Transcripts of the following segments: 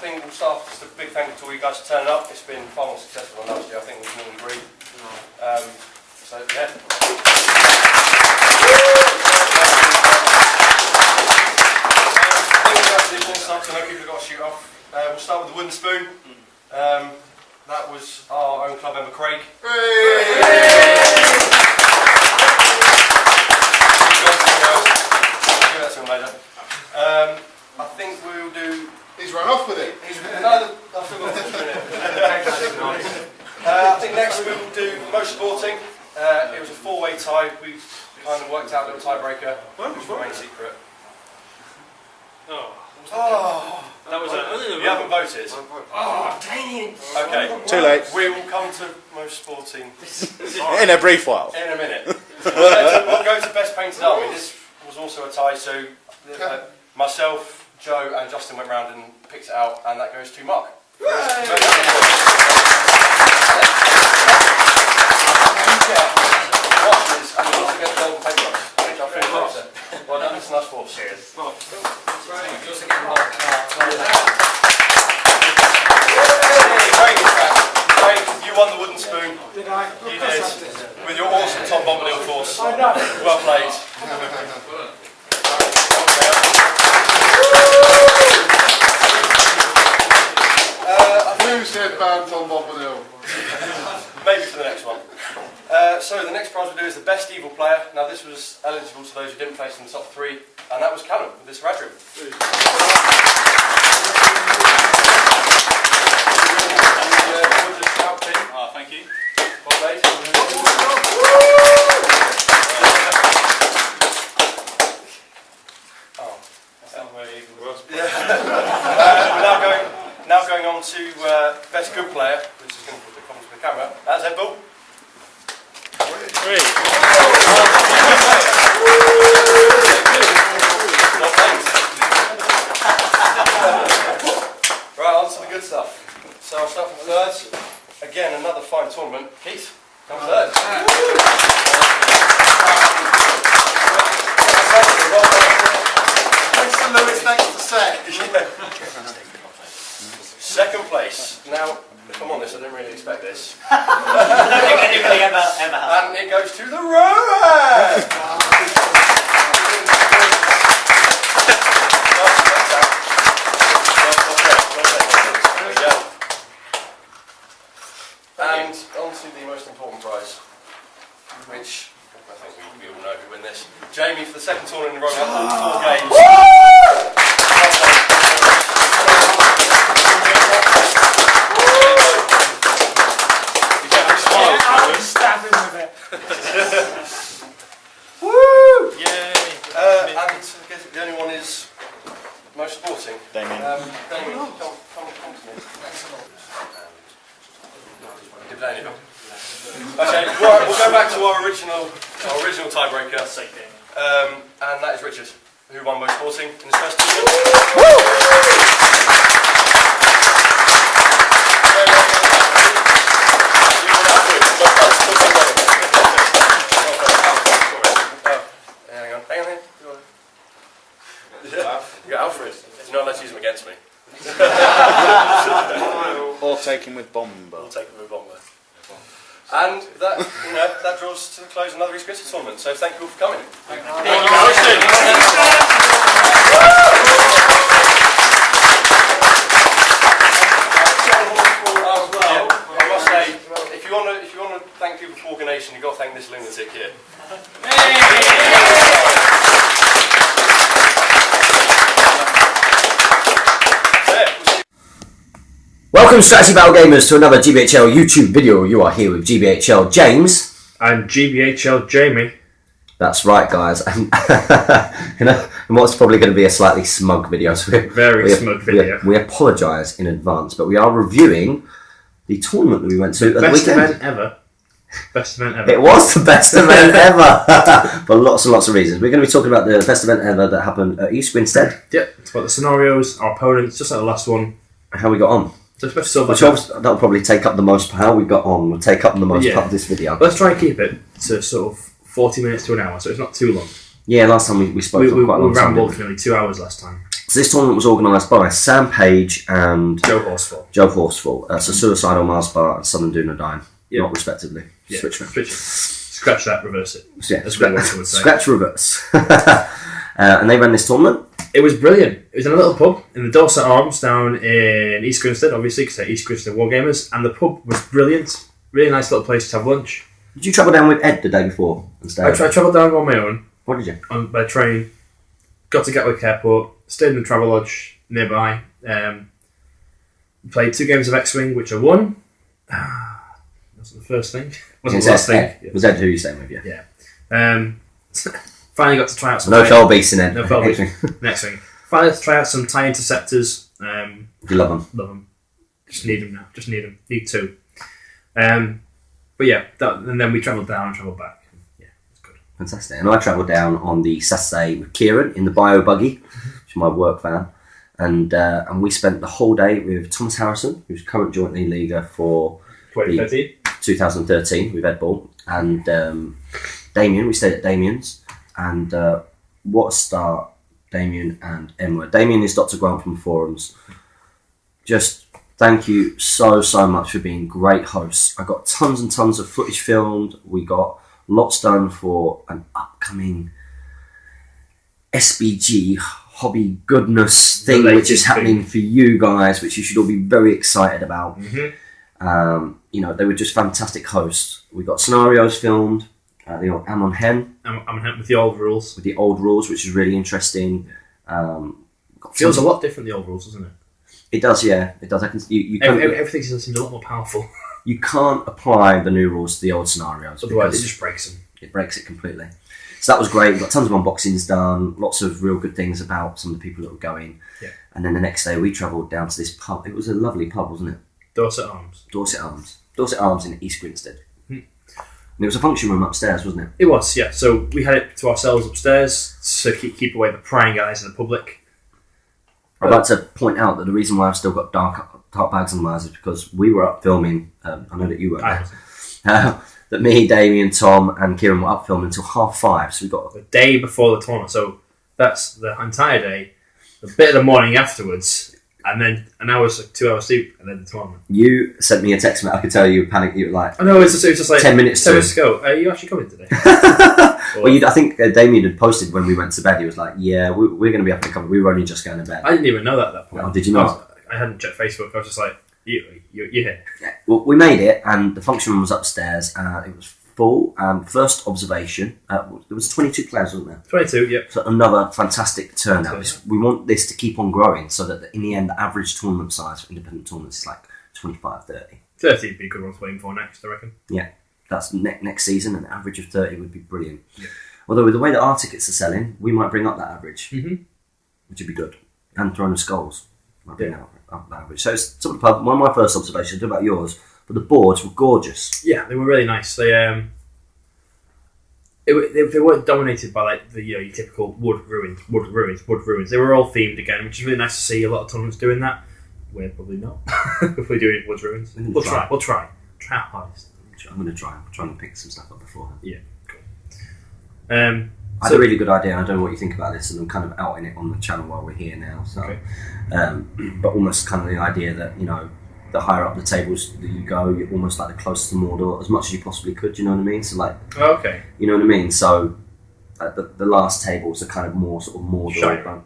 think we'll start off just a big thank you to all you guys for turning up. It's been far more successful than last year, I think we can all agree. So, yeah. I know people have got to shoot off. We'll start with the wooden spoon. That was our own club member Craig. I think we'll do. He's run off with it. I think next we will do most sporting. It was a four-way tie. We kind of worked out a little tiebreaker, which remains secret. Oh, that was you haven't voted. Oh, dang it! Okay, too late. We will come to most sporting in a brief while. In a minute. We'll go to best painted army. This was also a tie, so myself, Joe, and Justin went round and picked it out, and that goes to Mark. Watches and you also get the golden paintbrush, which I'll finish later. Well done, it's a nice force. Cheers. Craig, you won the wooden spoon. Did I? You did. With your awesome Tom Bombadil force. I know. Well played. Who said ban Tom Bombadil? Maybe for the next one. So the next prize we'll do is the best evil player. Now this was eligible to those who didn't place in the top three, and that was Callum with this Radrim. Thank you. Well played. Oh, that's not very evil. We're now going on to best good player, which is going to put the comments to the camera. That's Ed Bull. Right, on to the good stuff. So I'll start from thirds. Again, another fine tournament. Keith, come third. Mr. Lewis next to set. Second place. Now, if I'm honest, I didn't really expect this. I don't think anybody ever has. And it goes to the Rowan! And on to the most important prize, which I think we all know who win this. Jamie for the second tournament in a row, all 4 games. Woo! Yay! And I guess the only one is most sporting. Damien. Damien, come to me. Okay, we'll go back to our original tiebreaker. And that is Richard, who won most sporting in his first tournament. You got Alfred. You're not allowed to use him against me. Or take him with Bomber. We'll take him with Bomber. And that draws to the close another East Grinstead tournament. So thank you all for coming. Thank I must say, if you want to thank people for organisation, you've got to thank this lunatic here. Welcome Strategy Battle Gamers to another GBHL YouTube video. You are here with GBHL James. And GBHL Jamie. That's right, guys. And what's probably going to be a slightly smug video. So Very smug video. We apologise in advance, but we are reviewing the tournament that we went to at the weekend. Event ever. Best event ever. It was the best event ever, for lots and lots of reasons. We're going to be talking about the best event ever that happened at East Grinstead. Yep, it's about the scenarios, our opponents, just like the last one. How we got on. So that'll probably take up the most. How we got on will take up the most part of this video. Let's try and keep it to sort of 40 minutes to an hour, so it's not too long. Yeah, last time we spoke for quite a long time. We rambled for nearly 2 hours last time. So this tournament was organised by Sam Page and Joe Horsfall. Joe Horsfall. So Suicidal Mars Bar and Southern Dunedain, not respectively. Yeah. Switch them. Scratch that, reverse it. Yeah, That's what I would say. scratch reverse. And they ran this tournament. It was brilliant. It was in a little pub in the Dorset Arms down in East Grinstead, obviously, because they're East Grinstead Wargamers, and the pub was brilliant. Really nice little place to have lunch. Did you travel down with Ed the day before and stay? I travelled down on my own. What did you? By train. Got to Gatwick Airport. Stayed in the travel lodge nearby. Played 2 games of X-Wing, which I won. That's the first thing. Wasn't the last thing. Ed. Was Ed who you staying with? Yeah. Finally got to try out some... No fell beasts in Ed. No fell beasts. Next thing. Finally got to try out some TIE interceptors. You love them? Love them. Just need them now. Just need them. Need 2. But yeah, and then we travelled down and travelled back. Yeah, it's good. Fantastic. And I travelled down on the Saturday with Kieran in the bio buggy, which is my work van, and we spent the whole day with Thomas Harrison, who's current joint lead leaguer for 2013 with Ed Ball, and Damien. We stayed at Damien's, and what a start Damien and Em were. Damien is Dr. Grant from the forums. Just thank you so much for being great hosts. I got tons and tons of footage filmed. We got lots done for an upcoming SBG hobby goodness thing, which is happening for you guys, which you should all be very excited about. They were just fantastic hosts. We got scenarios filmed. The old Amon Hen. Amon Hen with the old rules. With the old rules, which is really interesting. Feels a lot different, the old rules, doesn't it? It does, yeah. It does. Everything seems a lot more powerful. You can't apply the new rules to the old scenarios. Otherwise, it just breaks them. It breaks it completely. So that was great. We got tons of unboxings done. Lots of real good things about some of the people that were going. Yeah. And then the next day, we travelled down to this pub. It was a lovely pub, wasn't it? Dorset Arms. Dorset Arms in East Grinstead. And it was a function room upstairs, wasn't it? It was, yeah. So we had it to ourselves upstairs to keep away the prying eyes of the public. I'd like to point out that the reason why I've still got dark bags on my eyes is because we were up filming. I know that you were there. That me, Damien, Tom, and Kieran were up filming until 5:30. So we got the day before the tournament. So that's the entire day. A bit of the morning afterwards, and then an hour, 2 hours sleep, and then the tournament. You sent me a text, mate. I could tell you were panicking. You were like, I know, it was just like 10 minutes. 10 minutes to go. Are you actually coming today? Well, I think Damien had posted when we went to bed. He was like, "Yeah, we're going to be up to cover. We were only just going to bed." I didn't even know that at that point. Oh, did you not? I hadn't checked Facebook. I was just like, "You're here." Yeah. Well, we made it, and the function room was upstairs. It was full. First observation. There was 22 players, wasn't there? 22. Yep. So another fantastic turnout. We want this to keep on growing, so that in the end, the average tournament size for independent tournaments is like 25, 30. 30 would be a good one to aim for next, I reckon. Yeah, that's next season. An average of 30 would be brilliant. Yeah. Although with the way that our tickets are selling, we might bring up that average, which would be good. And throwing the skulls might bring up that average. So it's sort of one of my first observations. I don't know about yours, but the boards were gorgeous. Yeah, they were really nice. They weren't dominated by like the your typical wood ruins. They were all themed again, which is really nice to see. A lot of tournaments doing that. We're probably not. If we're doing wood ruins, we'll try. We'll try. Try our hardest. I'm going to try. I'm trying to pick some stuff up beforehand. Yeah, cool. I had a really good idea. I don't know what you think about this, and I'm kind of outing it on the channel while we're here now. So, okay. But almost kind of the idea that the higher up the tables that you go, you're almost like the closest to Mordor as much as you possibly could. Do you know what I mean? So like, okay, you know what I mean. So the last tables are kind of more sort of Mordor.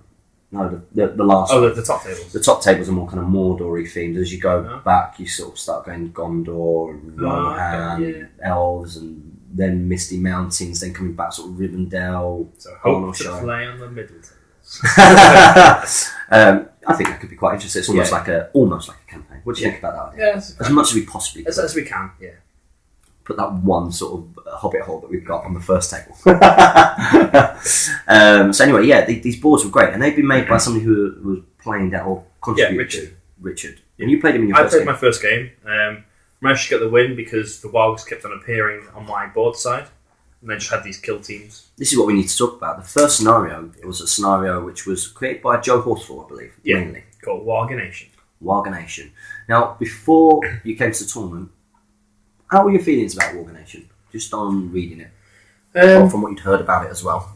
No, the last. Oh, the top tables. The top tables are more kind of Mordory themed. As you go back, you sort of start going Gondor and Rohan, elves, and then Misty Mountains. Then coming back, sort of Rivendell. So hope to play on the middle tables. I think that could be quite interesting. It's almost like a campaign. What do you think about that idea? Yeah, as much as we possibly could. As we can. Yeah. Put that one sort of hobbit hole that we've got on the first table. So anyway, yeah, these boards were great, and they've been made by somebody who was playing that or contributed. Richard. And you played him in your first game. I played my first game. Managed to get the win because the Wogs kept on appearing on my board side, and they just had these kill teams. This is what we need to talk about. The first scenario was a scenario which was created by Joe Horsfall, I believe, mainly. Called Warganation. Warganation. Now, before you came to the tournament, how were your feelings about Warganation? Just on reading it, or from what you'd heard about it as well.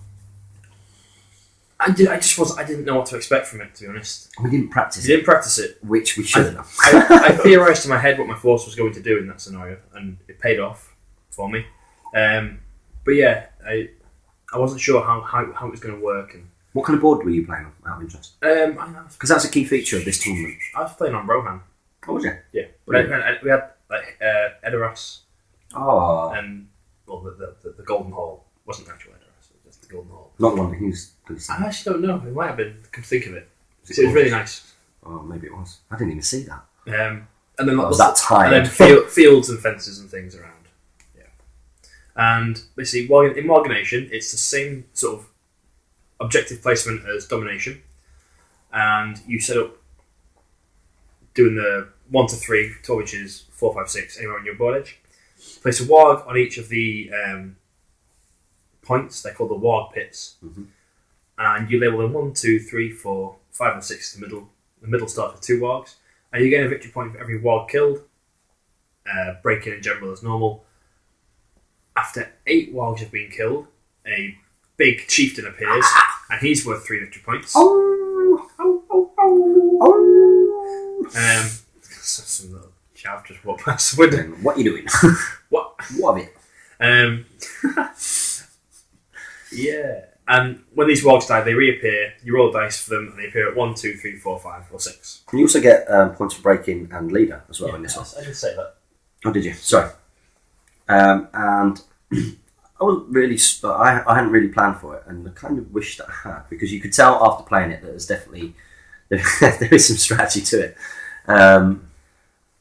I didn't know what to expect from it, to be honest. We didn't practice You it, didn't practice it. which we should have. I theorised in my head what my force was going to do in that scenario, and it paid off for me. But yeah, I wasn't sure how it was going to work. And What kind of board were you playing on, out of interest? Because that's a key feature of this tournament. I was playing on Rohan. Oh, was you? Yeah, Brilliant. we had like Edoras Oh, and the Golden Hall wasn't actual Edoras, it was just the Golden Hall. not the one that he was going to say. I actually don't know. It might have been. Come to think of it, Was it was really nice. Oh, maybe it was. I didn't even see that. And then I was that tired. And then fields and fences and things around. Yeah. And basically, in Morganation, it's the same sort of objective placement as Domination, and you set up doing the 1 to 3, 12 inches, 4, 5, 6, anywhere on your board edge. Place a warg on each of the points. They're called the warg pits, and you label them 1, 2, 3, 4, 5, and 6 in the middle. The middle starts with 2 wargs, and you gain a victory point for every warg killed. Break in general as normal. After 8 wargs have been killed, a big chieftain appears, and he's worth 3 victory points. Some little chav just walked past the window. What are you doing? What? What of it? Yeah. And when these wargs die, they reappear. You roll dice for them, and they appear at 1, 2, 3, 4, 5, or 6. Can you also get points for breaking and leader as well in this one? I did say that. Oh, did you? Sorry. And I wasn't really. I hadn't really planned for it, and I kind of wished that I had, because you could tell after playing it that there's definitely there is some strategy to it.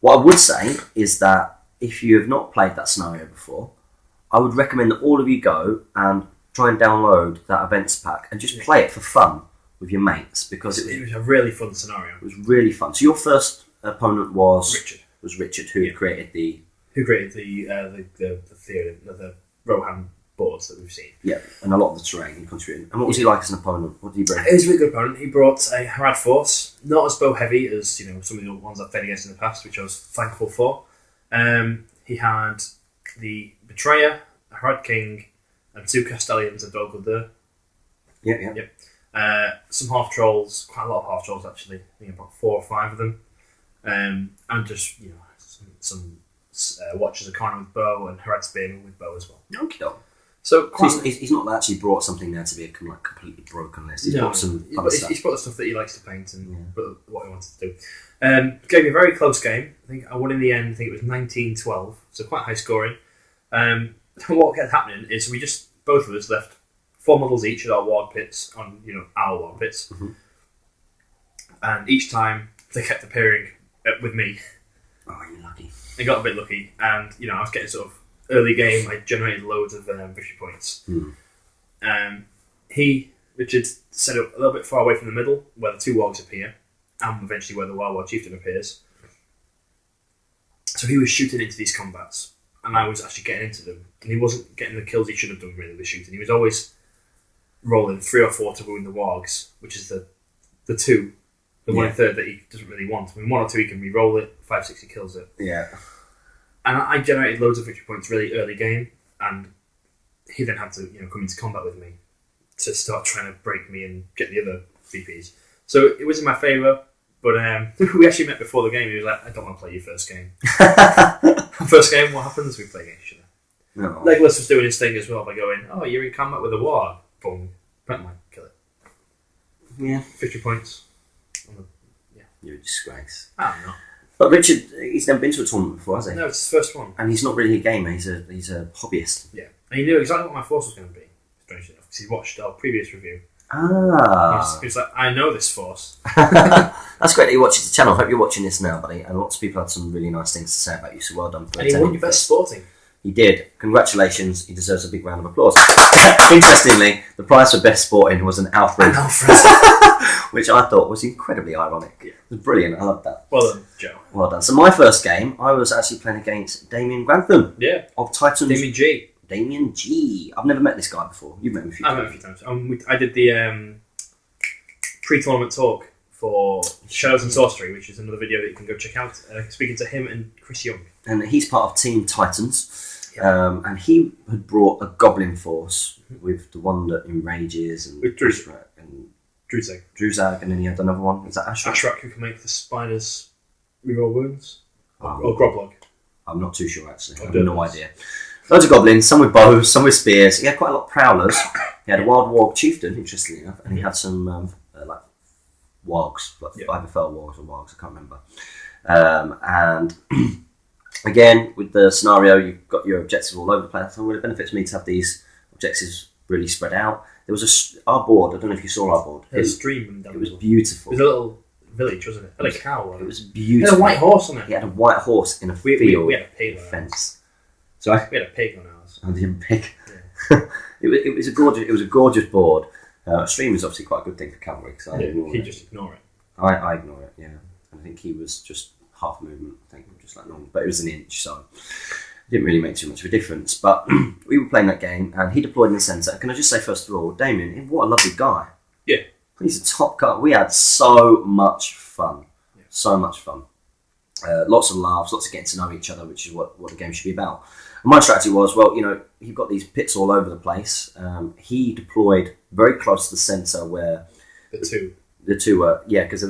What I would say is that if you have not played that scenario before, I would recommend that all of you go and try and download that events pack and just play it for fun with your mates, because It was a really fun scenario. it was really fun. So your first opponent was Richard, who created the theory, the Rohan boards that we've seen. and a lot of the terrain he contributed. And what was he like as an opponent? What did he bring? He was a really good opponent. He brought a Harad force, not as bow heavy as some of the ones I've played against in the past, which I was thankful for. He had the Betrayer, a Harad King, and 2 Castellians of Dol Guldur. Yeah. Some half trolls, quite a lot of half trolls actually. I think about 4 or 5 of them, and just some Watchers of Karna with bow and Harad Spearman with bow as well. Okie doke. So he's not actually brought something there to be a completely broken list. He's brought some other stuff. He's brought the stuff that he likes to paint and what he wanted to do. Gave me a very close game. I think I won in the end. I think it was 19-12, so quite high scoring. What kept happening is both of us left 4 models each at our warg pits on our warg pits, and each time they kept appearing with me. Oh, you're lucky. I got a bit lucky, and I was getting sort of early game. I generated loads of victory points. Richard set up a little bit far away from the middle, where the 2 wargs appear, and eventually where the Wild Chieftain appears. So he was shooting into these combats, and I was actually getting into them, and he wasn't getting the kills he should have done really with shooting. He was always rolling 3 or 4 to wound the wargs, which is the 2. The 1/3 that he doesn't really want. I mean, 1 or 2 he can re-roll it, 5, 6 he kills it. Yeah. And I generated loads of victory points really early game, and he then had to come into combat with me to start trying to break me and get the other VPs. So it was in my favour, but we actually met before the game. He was like, "I don't want to play your first game." First game, what happens? We play against each other. No. Legolas was doing his thing as well by going, "Oh, you're in combat with a warg." Boom, Brent might kill it. Yeah. Victory points. You're a disgrace. I don't know. But Richard, he's never been to a tournament before, has he? No, it's his first one. And he's not really a gamer. He's a hobbyist. Yeah, and he knew exactly what my force was going to be. Strangely enough, because he watched our previous review. Ah. He was like, "I know this force." That's great that you watch the channel. I hope you're watching this now, buddy. And lots of people had some really nice things to say about you, so well done for And he won your best sporting. He did. Congratulations. He deserves a big round of applause. Interestingly, the prize for best sporting was an Alfred. Which I thought was incredibly ironic. Yeah. It was brilliant. I loved that. Well done, Joe. Well done. So my first game, I was actually playing against Damien Grantham. Yeah. Of Titans. Damien G. I've never met this guy before. You've met him a few times. I've met him a few times. I did the pre-tournament talk for Shadows and Sorcery, which is another video that you can go check out. Speaking to him and Chris Young. And he's part of Team Titans. Yeah. And he had brought a goblin force with the one that enrages and Druzag, and then he had another one. Was that Ashrak? Ashrak, who can make the spiders reroll wounds? Or Groblog? I'm not too sure, actually. I have no idea. Loads of goblins, some with bows, some with spears. He had quite a lot of prowlers. He had a wild warg chieftain, interestingly enough, and he had some like wargs, like Iberfell wargs or wargs, I can't remember. And again, with the scenario, you've got your objectives all over the place. So it benefits me to have these objectives really spread out. There was our board. I don't know if you saw our board. It was stream. It was beautiful. It was a little village, wasn't it? Like a cow. It was It beautiful. had a white horse on it. He had a white horse in a field. We had a pig on ours. Fence. Sorry, We had a pig on ours. I didn't pick. Yeah. it was a gorgeous board. Stream is obviously quite a good thing for cavalry. So He'd just ignore it. I ignore it. Yeah, I think he was just half movement. I think just like normal, but it was an inch, so it didn't really make too much of a difference. But we were playing that game, and he deployed in the centre. Can I just say first of all, Damien, what a lovely guy. Yeah. He's a top guy. We had so much fun. Yeah. So much fun. Lots of laughs, lots of getting to know each other, which is what the game should be about. And my strategy was, well, you've got these pits all over the place. He deployed very close to the centre where the two were, because it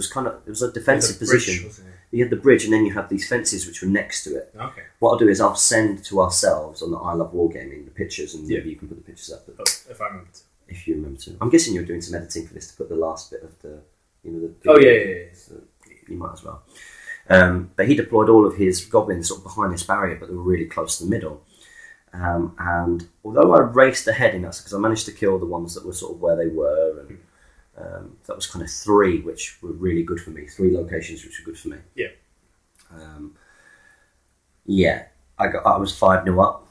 was a defensive position. You had the bridge, and then you had these fences which were next to it. Okay. What I'll do is I'll send to ourselves on the I Love Wargaming the pictures, and maybe you can put the pictures up. If I remember to. If you remember to. I'm guessing you're doing some editing for this to put the last bit of the, So you might as well. But he deployed all of his goblins sort of behind this barrier, but they were really close to the middle. And although I raced ahead in that, because I managed to kill the ones that were sort of where they were, and that was kind of 3, which were really good for me. 3 locations which were good for me. Yeah. I was 5-0 up.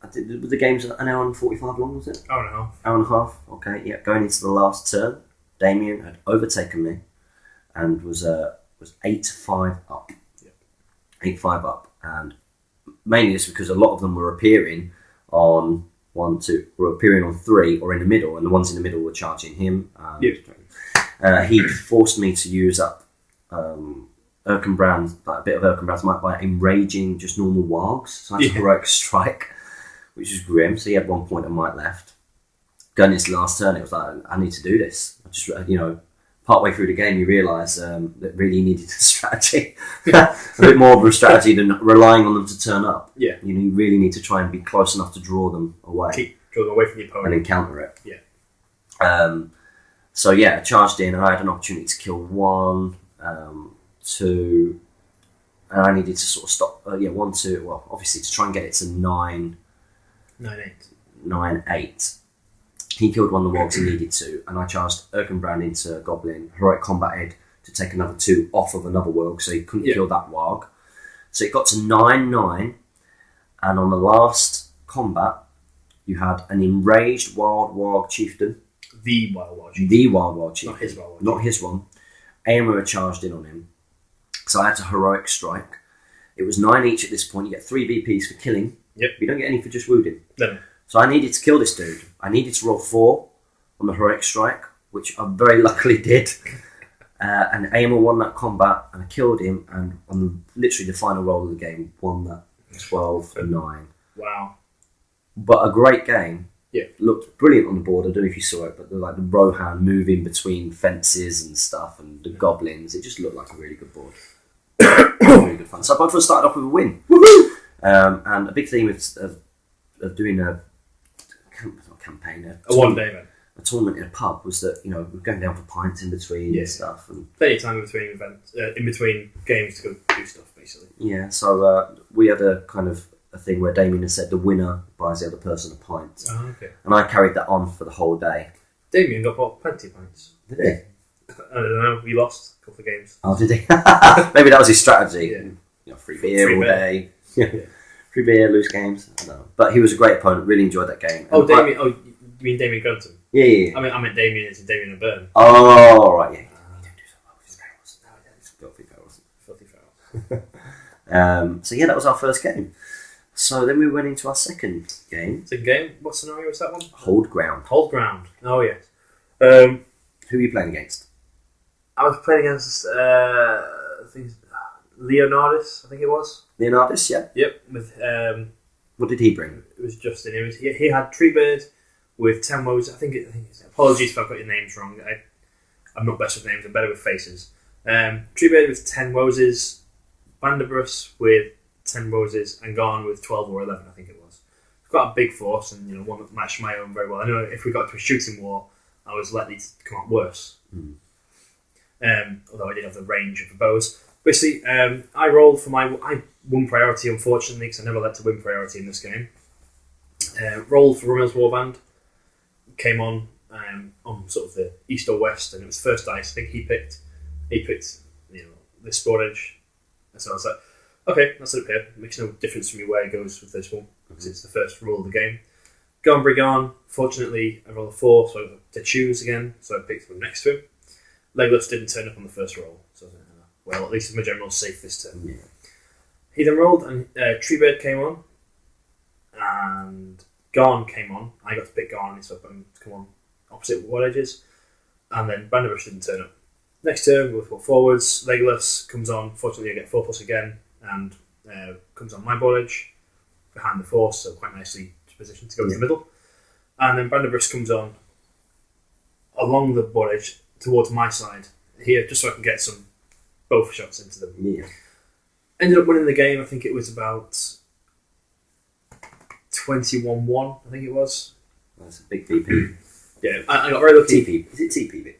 I think the game's an hour and 45 long, was it? Hour and a half. Hour and a half. Okay. Yeah. Going into the last turn, Damien had overtaken me, and was 8-5 up. Yeah. 8-5 up, and mainly it's because a lot of them were appearing on 1, 2, were appearing on 3 or in the middle, and the ones in the middle were charging him. He forced me to use up Erkenbrand, like a bit of Erkenbrand's might by enraging just normal wargs. So I had a heroic strike, which was grim. So he had 1 point of might left. Going into the last turn, it was like, I need to do this. I just, partway through the game, you realise that really needed a strategy. A bit more of a strategy than relying on them to turn up. Yeah. You really need to try and be close enough to draw them away. Draw them away from the opponent. And then counter it. Yeah. So yeah, I charged in, and I had an opportunity to kill 1, 2, and I needed to sort of stop. 1, 2. Well, obviously to try and get it to 9, 9-8. 9-8. He killed one of the wargs he needed to, and I charged Erkenbrand into Goblin, heroic combated to take another 2 off of another warg, so he couldn't kill that warg. So it got to 9-9, and on the last combat, you had an enraged wild warg chieftain. The wild warg chieftain. The wild warg chieftain. Not his wild warg. Not his one. Aemir charged in on him, so I had to heroic strike. It was 9 each at this point. You get 3 BPs for killing. Yep. You don't get any for just wounding. No. So I needed to kill this dude. I needed to roll 4 on the heroic strike, which I very luckily did. And Aemir won that combat, and I killed him, and on literally the final roll of the game, won that 12-9. Wow. But a great game. Yeah. Looked brilliant on the board. I don't know if you saw it, but the Rohan moving between fences and stuff, and the goblins, it just looked like a really good board. Really good fun. So I both started off with a win. Woohoo! And a big theme of doing a one-day event. A tournament in a pub was that we were going down for pints in between and stuff, and plenty of time in between events, in between games to go do stuff, basically. Yeah, so we had a kind of a thing where Damien had said the winner buys the other person a pint. Oh, okay. And I carried that on for the whole day. Damien got plenty of pints. Did he? I don't know. We lost a couple of games. Oh, did he? Maybe that was his strategy. Yeah. Free beer all day. Yeah. Free beer, lose games. I don't know. But he was a great opponent. Really enjoyed that game. Oh, Damien. You mean Damien Grantham? Yeah. I meant Damien as in Damien and Burn. Oh, right. Yeah. You don't do so well with his barrels. No, yeah, it's filthy barrels. Filthy barrels. So yeah, that was our first game. So then we went into our second game. Second game? What scenario was that one? Hold Ground. Hold Ground. Oh, yes. Who were you playing against? I was playing against, Leonardus, I think it was. Leonardus, yeah. Yep. With what did he bring? It was Justin. He had Treebird with 10 woes. I think it's, apologies if I've got your names wrong. I'm not best with names, I'm better with faces. Treebeard with 10 roses, Vanderbrus with 10 roses, and Garn with 12 or 11, I think it was. Quite a big force, and one that matched my own very well. I know if we got to a shooting war, I was likely to come out worse. Although I did have the range of the bows. Basically, I rolled for I won priority, unfortunately, because I never let to win priority in this game. Rolled for Rummel's Warband, came on sort of the east or west, and it was first dice. I think he picked this board edge, and so I was like, okay, that's it up here. It makes no difference to me where he goes with this one because it's the first rule of the game. Gone Brigand. Fortunately, I rolled a 4, so I got to choose again. So I picked one next to him. Legolas didn't turn up on the first roll, so I was like, well, at least my general's safe this turn. Yeah. He then rolled, and Treebird came on, and Garn came on. I got to pick Garn, so I put him to come on opposite wall edges, and then Vanderbush didn't turn up. Next turn, we'll go forwards. Legolas comes on. Fortunately, I get 4+ again, and comes on my board edge behind the force, so quite nicely positioned to go in the middle. And then Vanderbush comes on along the board edge towards my side here, just so I can get some both shots into them. Yeah. Ended up winning the game. I think it was about 21-1. I think it was. That's a big VP. Yeah, I got very lucky. TP. Is it TP?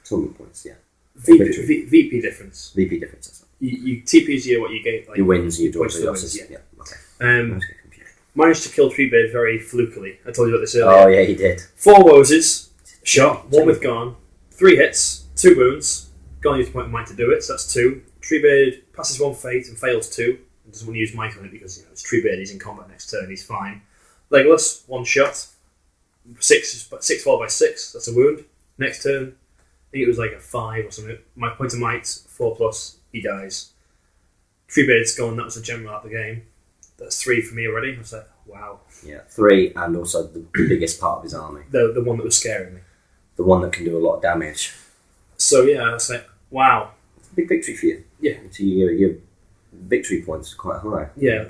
Tournament points, yeah. VP difference. VP difference, that's right. You TP's what you get. Like, your wins, your draws, points your for losses. wins, Yeah. Okay. Managed to kill Treebird very flukily. I told you about this earlier. Oh, yeah, he did. 4 roses, shot, 1 with Garn, 3 hits, 2 wounds. Garn used a point of might to do it, so that's 2. Treebird passes 1 fate and fails 2. Doesn't want to use might on it because it's Treebird, he's in combat next turn, he's fine. Legolas, 1 shot, 6 followed by 6, that's a wound. Next turn, I think it was like a 5 or something. My point of might, 4+, he dies. Treebird's gone, that was the general out of the game. That's 3 for me already. I was like, wow. Yeah, 3, and also the biggest part of his army. The one that was scaring me. The one that can do a lot of damage. So yeah, I was like, wow. It's a big victory for you. Yeah. So your victory points are quite high. Yeah.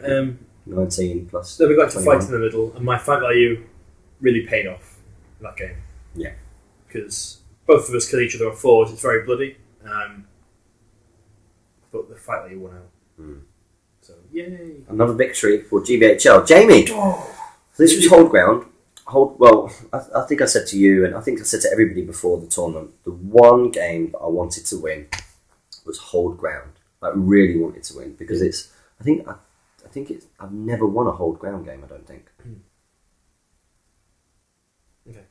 19 plus. Then we got to 21. fight in the middle, and my fight value really paid off in that game. Yeah. Because both of us kill each other on 4s. It's very bloody. But the fight value won out. So yay! Another victory for GBHL. Jamie! So this was hold ground. I think I said to you, and I think I said to everybody before the tournament, the one game that I wanted to win was hold ground. I really wanted to win because I've never won a hold ground game. I don't think. Okay.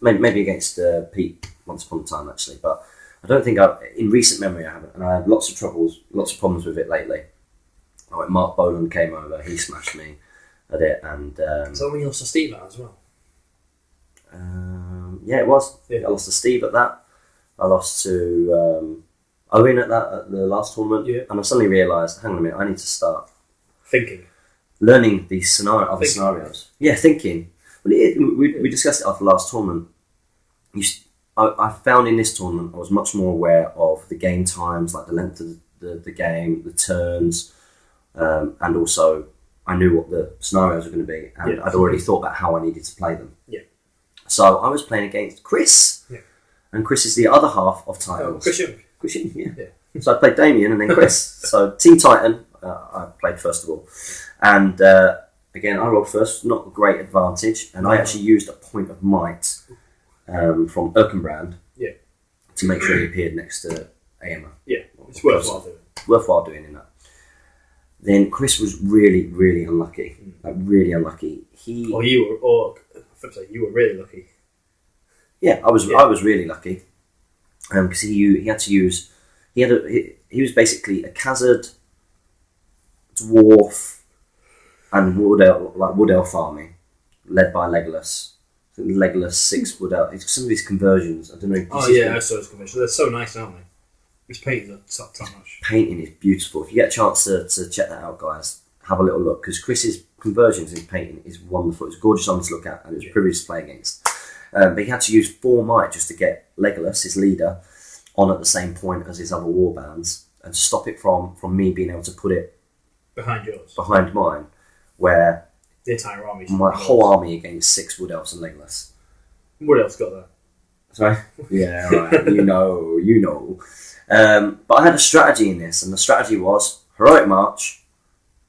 Maybe against Pete once upon a time actually, but I don't think in recent memory I haven't, and I had lots of problems with it lately. Like Mark Boland came over, he smashed me at it, and So when you lost to Steve out as well. yeah, it was. Yeah. I lost to Steve at that. I lost to Owen at the last tournament, and I suddenly realised, hang on a minute, I need to start Thinking. learning these scenarios. Yeah, thinking. Well, we discussed it after the last tournament. I found in this tournament I was much more aware of the game times, like the length of the game, the turns, and also I knew what the scenarios were going to be, and I'd already thought about how I needed to play them. Yeah. So I was playing against Chris, and Chris is the other half of Titans. Chris Young. Yeah. So I played Damien and then Chris. So Team Titan, I played first of all, and again I rolled first, not a great advantage, and I actually used a point of might from Erkenbrand to make sure he appeared next to Aema. Yeah, it's worthwhile doing. Worthwhile doing in that. Then Chris was really, really unlucky. Like really unlucky. You were really lucky. Yeah, I was really lucky. Because he had to use. He was basically a Khazad, dwarf, and wood elf army, led by Legolas. I think Legolas 6 wood elf. Some of his conversions. I don't know. I saw his conversions. They're so nice, aren't they? His paintings are top notch. Painting is beautiful. If you get a chance to check that out, guys, have a little look, because Chris's conversions in painting is wonderful. It's gorgeous on to look at, and it was a privilege to play against. But he had to use 4 might just to get Legolas, his leader, on at the same point as his other warbands, and to stop it from me being able to put it behind mine, where the entire army, my whole army against 6 wood elves and Legolas. What else got that? Sorry? Yeah, right. you know. But I had a strategy in this, and the strategy was heroic march,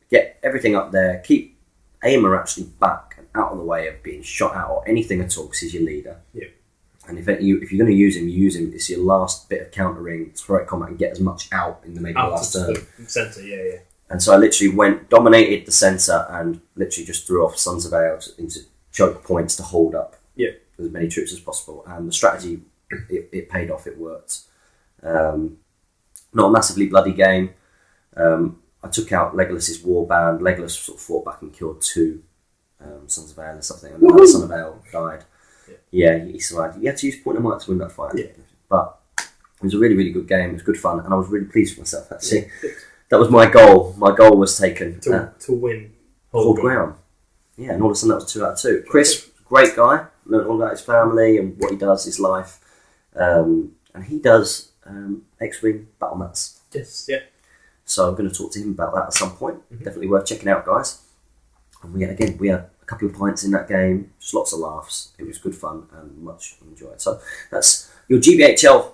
get everything up there, keep Aimer actually back and out of the way of being shot out or anything at all, because he's your leader. Yeah. And if you're going to use him. It's your last bit of countering, heroic combat, and get as much out in the maybe last turn. Centre, yeah. And so I literally dominated the centre, and literally just threw off Sons of Ale into choke points to hold up as many troops as possible. And the strategy, it paid off. It worked. Not a massively bloody game. I took out Legolas's warband. Legolas sort of fought back and killed 2 Sons of Ale or something. And the Son of Ale died. Yeah, he survived. You had to use point of might to win that fight. Yeah. But it was a really, really good game. It was good fun, and I was really pleased with myself, actually. That was my goal. My goal was taken. To win. Hold ground. Yeah, and all of a sudden that was 2 out of 2. Chris, great guy. Learned all about his family and what he does, his life. And he does X-Wing battle mats. Yes, yeah. So I'm going to talk to him about that at some point. Definitely worth checking out, guys. And we had a couple of pints in that game, just lots of laughs. It was good fun and much enjoyed. So that's your GBHL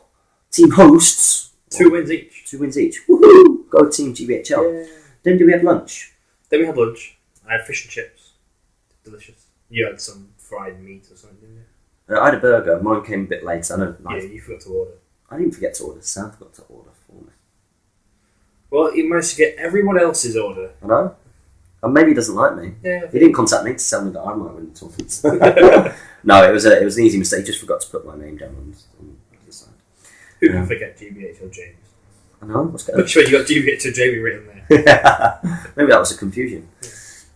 team hosts. 2 wins each. 2 wins each. Woohoo! Go team GBHL. Yeah. Then do we have lunch? Then we had lunch. I had fish and chips. Delicious. You had some fried meat or something, didn't you? I had a burger. Mine came a bit later. Yeah, you forgot to order. I didn't forget to order. Sam forgot to order for me. Well, he managed to get everyone else's order. I know. And maybe he doesn't like me. Yeah. He didn't contact me to tell me that I might win the tournament. No, it was an easy mistake. He just forgot to put my name down on the side. Who can forget GBHL James? I know. What's going on? I'm sure you got GBHL Jamie written there. Maybe that was a confusion.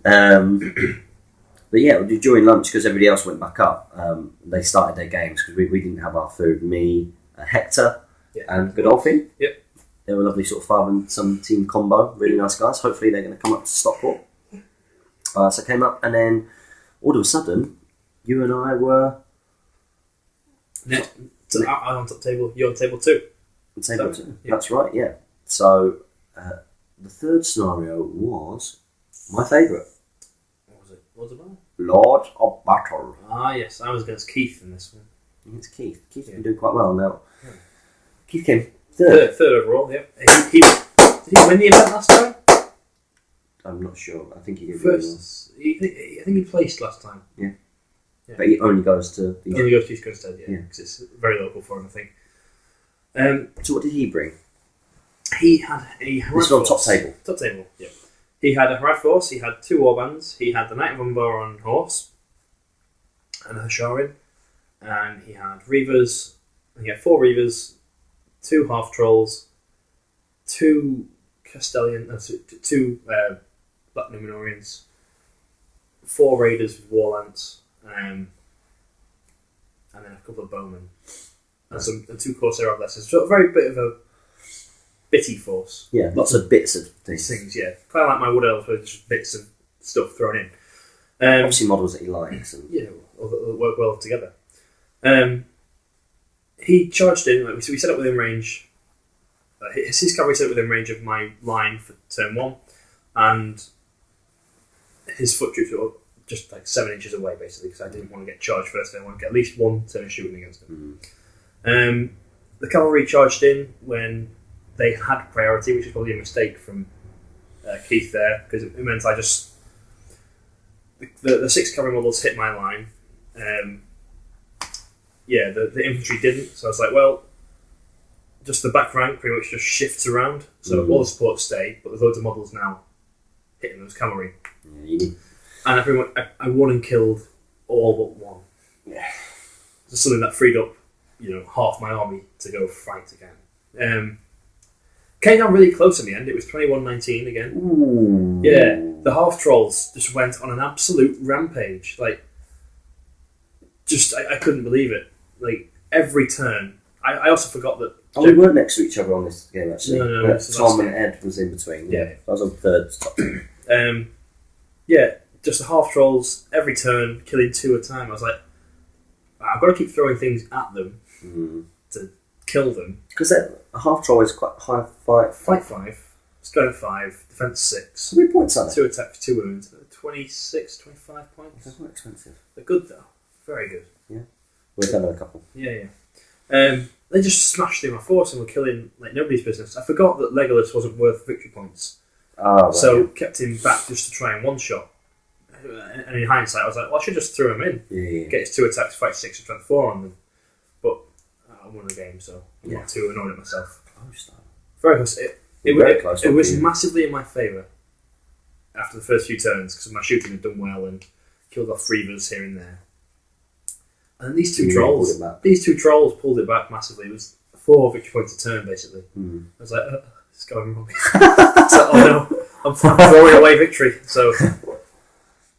But yeah, during lunch, because everybody else went back up, they started their games because we didn't have our food. Me, Hector, and Godolphin. Yep. They were a lovely sort of father and son team combo. Really nice guys. Hopefully they're going to come up to Stockport. So I came up, and then all of a sudden, you and I were... I'm on top table, you're on table 2. Table 2. Yeah. That's right, yeah. So the third scenario was my favourite. What was it about? Lord of Battle. Ah, yes. I was against Keith in this one. Against Keith. Keith's been doing quite well now. Yeah. Keith came third overall, yeah. Did he win the event last time? I'm not sure. I think he did. First, I think he placed last time. Yeah. But he only goes to... He only goes to East Grinstead, yeah. Because it's very local for him, I think. So what did he bring? He had a Harad This was on top table. Top table, yeah. He had a Harad force, he had 2 warbands, he had the Knight of Umbar on horse, and a Hasharin, and he had Reavers, and he had 4 Reavers, 2 half trolls, 2 Castellian, 2 Black Numenorians, 4 Raiders with Warlance, and then a couple of Bowmen, and 2 Corsair Blessers. So a very bit of a bitty force. Yeah, lots of bits of things. Yeah. Kind of like my Wood Elves, with just bits of stuff thrown in. Obviously models that he likes. And... Yeah, they'll work well together. He charged in, we set up within range. His cavalry set up within range of my line for turn 1, and his foot troops were just like 7 inches away, basically, because I didn't want to get charged first. I wanted to get at least 1 turn shooting against him. The cavalry charged in when they had priority, which is probably a mistake from Keith there, because it meant I just... The 6 cavalry models hit my line. The infantry didn't, so I was like, well, just the back rank pretty much just shifts around, so all the supports stay, but there's loads of models now hitting those cavalry. And I won and killed all but 1. Yeah. Just something that freed up, half my army to go fight again. Came down really close in the end. It was 21-19 again. Ooh. Yeah, the half trolls just went on an absolute rampage. Like, I couldn't believe it. Like, every turn. I also forgot that... we weren't next to each other on this game, actually. No. Tom and Ed was in between. Yeah. I was on third. Just the half trolls, every turn, killing 2 at a time. I was like, I've got to keep throwing things at them to kill them. Because a half troll is quite high fight. Fight 5, strength 5, defense 6. How many points are they? 2 attacks, 2 wounds. 26, 25 points. They're quite expensive. They're good though. Very good. Yeah. We've had a couple. Yeah. They just smashed through my force and were killing like nobody's business. I forgot that Legolas wasn't worth victory points, so kept him back just to try and one shot. And in hindsight, I was like, well, I should just throw him in, get his 2 attacks, fight 6 and strength 4 on them. But I won the game, so I'm not too annoyed at myself. Very close. It was massively in my favour after the first few turns because my shooting had done well and killed off reavers here and there. And then these two trolls pulled it back massively. It was 4 victory points a turn, basically. I was like, it's going wrong. So, oh no, I'm throwing away victory. So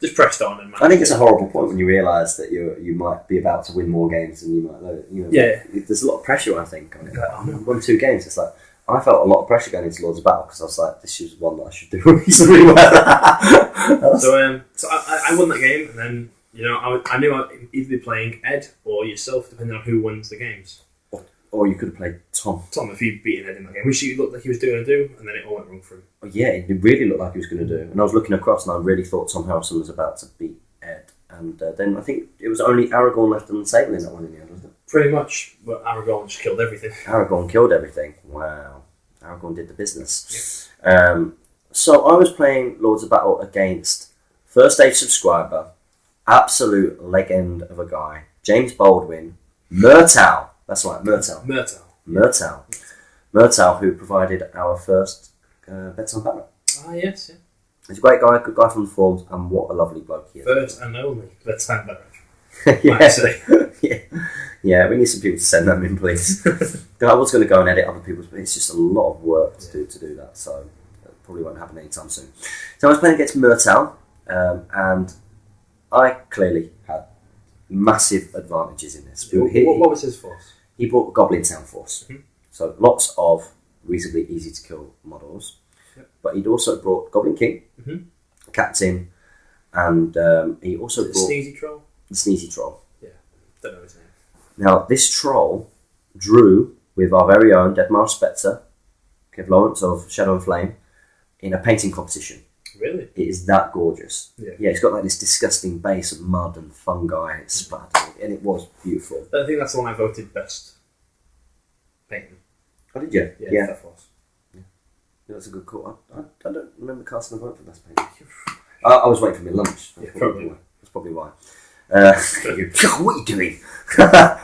just pressed on. And I think it's a horrible point when you realise that you might be about to win more games than you might know. There's a lot of pressure, I think, on it. I've won 2 games. It's like, I felt a lot of pressure going into Lords of Battle because I was like, this is one that I should do reasonably well. So I won that game, and then I knew I'd either be playing Ed or yourself, depending on who wins the games. Or you could have played Tom. Tom, if he'd beaten Ed in that game, which he looked like he was going to do, and then it all went wrong for him. Oh, yeah, it really looked like he was going to do. And I was looking across, and I really thought Tom Harrison was about to beat Ed. And then I think it was only Aragorn left on the table in that one in the end, wasn't it? Pretty much, but Aragorn just killed everything. Aragorn killed everything. Wow. Aragorn did the business. Yep. So I was playing Lords of Battle against First Age subscriber, absolute legend of a guy, James Baldwin, Murtaugh. That's right, Murtaugh. Murtaugh, who provided our first bedtime banner. Ah, yes, yeah. He's a great guy, good guy from the forums, and what a lovely bloke he is. First and only bedtime banner. Yeah, we need some people to send them in, please. I was going to go and edit other people's, but it's just a lot of work to do that, so it probably won't happen anytime soon. So I was playing against Murtaugh, and I clearly had massive advantages in this. What was his force? He brought Goblin Town Force, so lots of reasonably easy to kill models. Yep. But he'd also brought Goblin King, Captain, and he also brought Sneezy Troll. The Sneezy Troll. Yeah, don't know his name. Now this troll drew with our very own Deadmar Spectre, Kev Lawrence of Shadow and Flame, in a painting competition. Really? It is that gorgeous. Yeah, it's got like this disgusting base of mud and fungi, and it's splattered, and it was beautiful. I think that's the one I voted best painting. Oh, did you? Yeah. That was. Yeah, that's a good call. I don't remember casting a vote for best painting. I was waiting for my lunch. That's probably why. God, what are you doing? God,